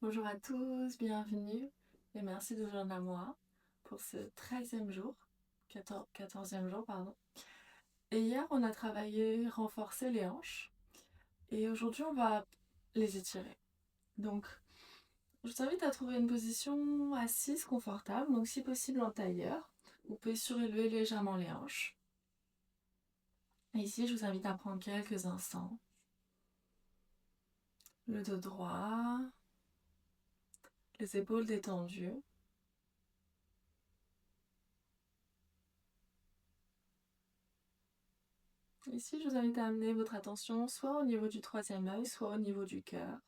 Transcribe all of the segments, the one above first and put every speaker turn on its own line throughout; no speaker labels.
Bonjour à tous, bienvenue et merci de joindre à moi pour ce 13e jour, 14e jour, pardon. Et hier, on a travaillé renforcer les hanches et aujourd'hui, on va les étirer. Donc, je t'invite à trouver une position assise confortable, donc si possible en tailleur. Vous pouvez surélever légèrement les hanches. Et ici, je vous invite à prendre quelques instants. Le dos droit, les épaules détendues. Ici, je vous invite à amener votre attention soit au niveau du troisième œil, soit au niveau du cœur.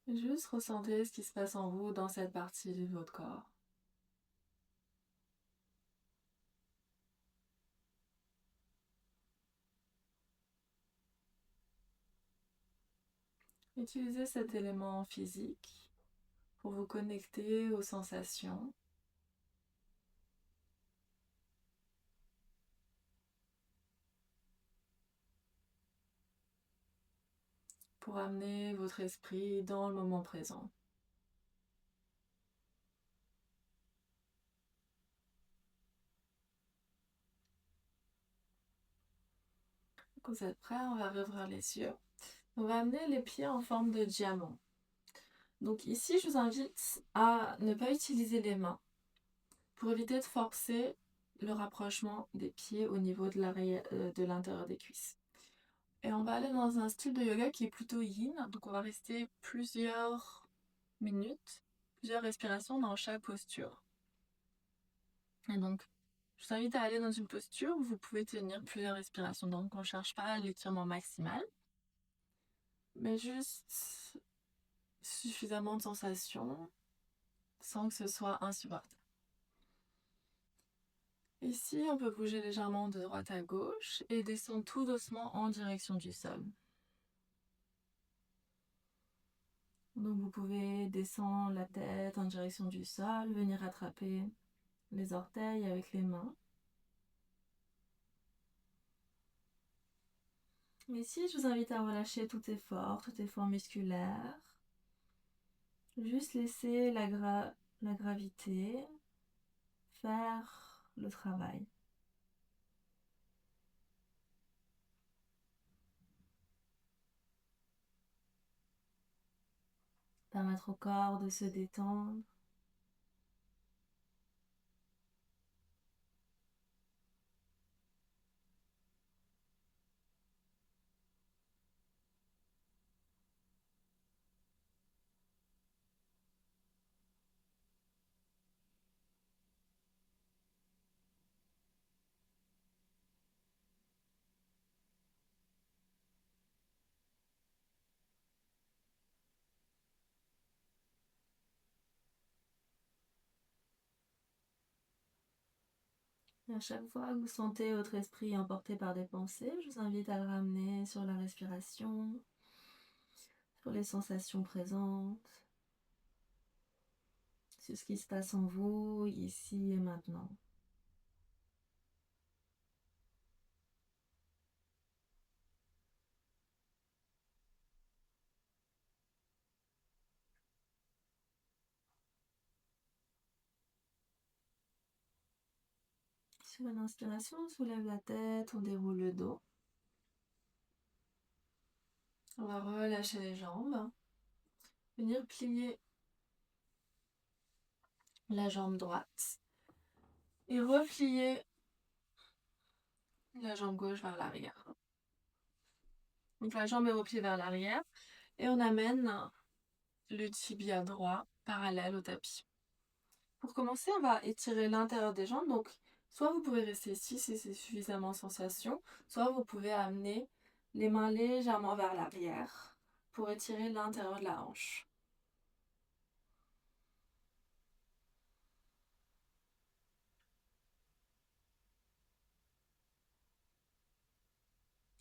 Juste ressentez ce qui se passe en vous dans cette partie de votre corps. Utilisez cet élément physique pour vous connecter aux sensations. Pour amener votre esprit dans le moment présent. Quand vous êtes prêts, on va rouvrir les yeux. On va amener les pieds en forme de diamant. Donc ici, je vous invite à ne pas utiliser les mains pour éviter de forcer le rapprochement des pieds au niveau de l'intérieur des cuisses. Et on va aller dans un style de yoga qui est plutôt yin, donc on va rester plusieurs minutes, plusieurs respirations dans chaque posture. Et donc, je vous invite à aller dans une posture où vous pouvez tenir plusieurs respirations. Donc, on ne cherche pas l'étirement maximal, mais juste suffisamment de sensations sans que ce soit insupportable. Ici, on peut bouger légèrement de droite à gauche et descendre tout doucement en direction du sol. Donc, vous pouvez descendre la tête en direction du sol, venir attraper les orteils avec les mains. Ici, je vous invite à relâcher tout effort musculaire. Juste laisser la gravité faire le travail. Permettre au corps de se détendre. Et à chaque fois que vous sentez votre esprit emporté par des pensées, je vous invite à le ramener sur la respiration, sur les sensations présentes, sur ce qui se passe en vous, ici et maintenant. Sur une inspiration, on soulève la tête, on déroule le dos. On va relâcher les jambes. Venir plier la jambe droite. Et replier la jambe gauche vers l'arrière. Donc la jambe est repliée vers l'arrière. Et on amène le tibia droit parallèle au tapis. Pour commencer, on va étirer l'intérieur des jambes. Donc, soit vous pouvez rester ici si c'est suffisamment sensation, soit vous pouvez amener les mains légèrement vers l'arrière pour étirer l'intérieur de la hanche.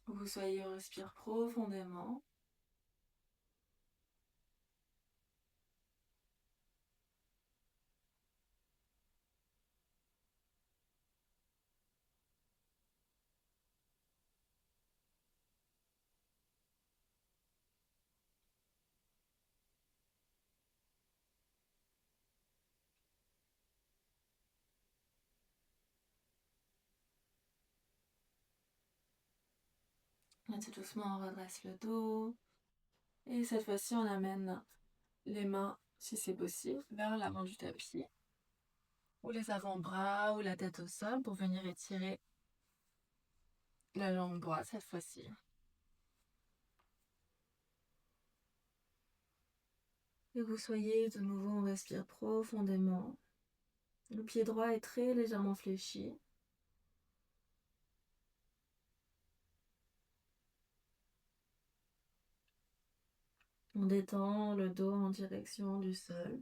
Vous soyez, on respire profondément. Et tout doucement, on redresse le dos. Et cette fois-ci, on amène les mains, si c'est possible, vers l'avant du tapis. Ou les avant-bras ou la tête au sol pour venir étirer la jambe droite cette fois-ci. Et vous soyez de nouveau, on respire profondément. Le pied droit est très légèrement fléchi. On détend le dos en direction du sol.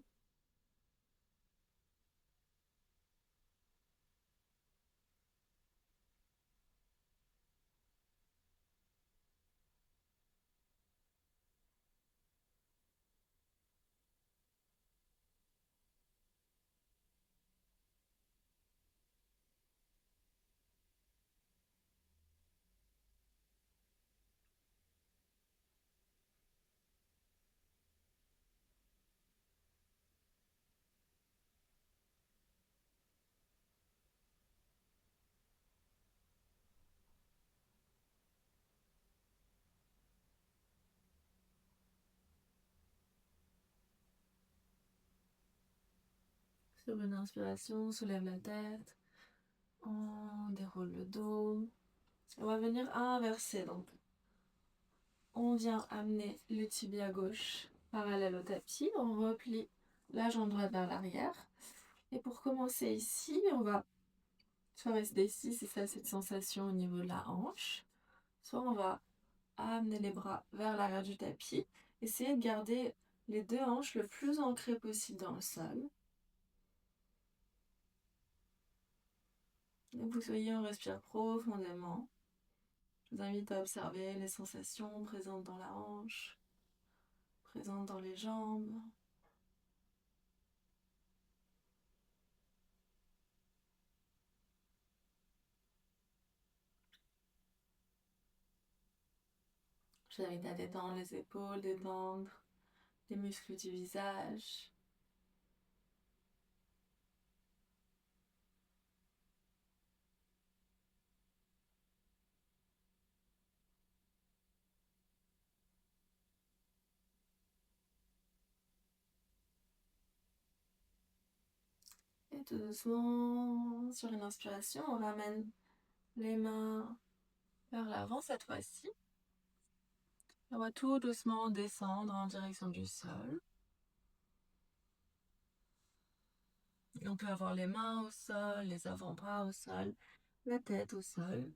Sur une inspiration, on soulève la tête. On déroule le dos. On va venir inverser. Donc, on vient amener le tibia gauche parallèle au tapis. On replie la jambe droite vers l'arrière. Et pour commencer ici, on va soit rester ici, c'est ça cette sensation au niveau de la hanche. Soit on va amener les bras vers l'arrière du tapis. Essayez de garder les deux hanches le plus ancrées possible dans le sol. Et vous soyez, on respire profondément. Je vous invite à observer les sensations présentes dans la hanche, présentes dans les jambes. Je vous invite à détendre les épaules, détendre les muscles du visage. Et tout doucement, sur une inspiration, on ramène les mains vers l'avant cette fois-ci. On va tout doucement descendre en direction du sol. Et on peut avoir les mains au sol, les avant-bras au sol, la tête au sol.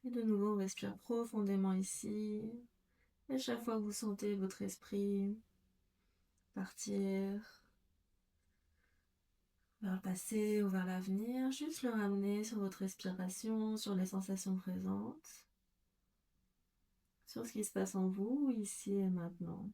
Et de nouveau, on respire profondément ici. Et chaque fois que vous sentez votre esprit partir vers le passé ou vers l'avenir, juste le ramener sur votre respiration, sur les sensations présentes, sur ce qui se passe en vous, ici et maintenant.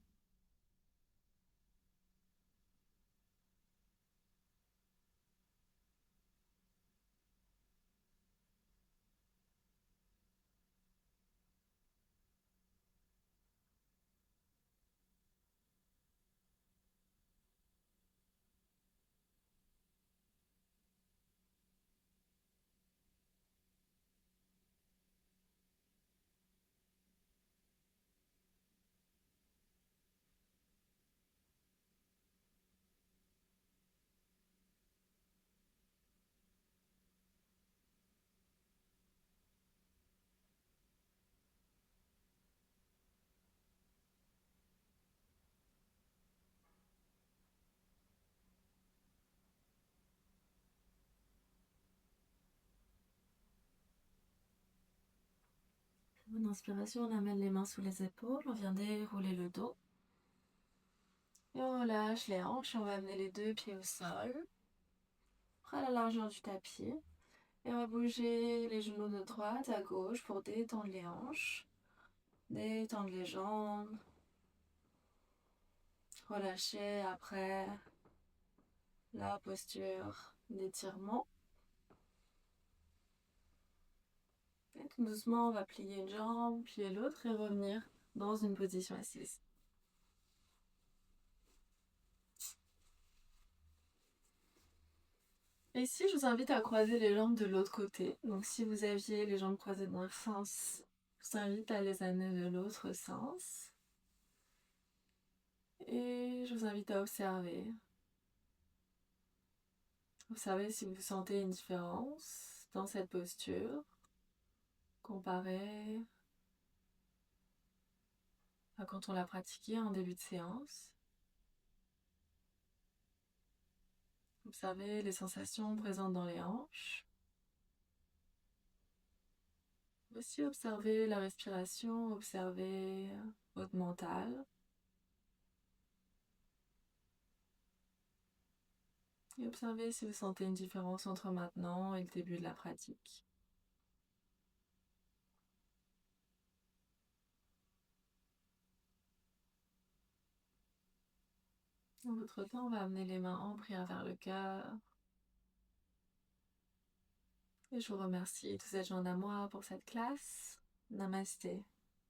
Bonne inspiration, on amène les mains sous les épaules, on vient dérouler le dos. Et on relâche les hanches, on va amener les deux pieds au sol, à la largeur du tapis. Et on va bouger les genoux de droite à gauche pour détendre les hanches, détendre les jambes. Relâcher après la posture d'étirement. Et tout doucement, on va plier une jambe, plier l'autre et revenir dans une position assise. Et ici, je vous invite à croiser les jambes de l'autre côté. Donc si vous aviez les jambes croisées dans le sens, je vous invite à les amener de l'autre sens. Et je vous invite à observer. Observez si vous sentez une différence dans cette posture, comparée à quand on l'a pratiquée en début de séance. Observez les sensations présentes dans les hanches. Aussi observez la respiration, observez votre mental. Et observez si vous sentez une différence entre maintenant et le début de la pratique. Dans votre temps, on va amener les mains en prière vers le cœur. Et je vous remercie tous ces gens à moi pour cette classe. Namasté.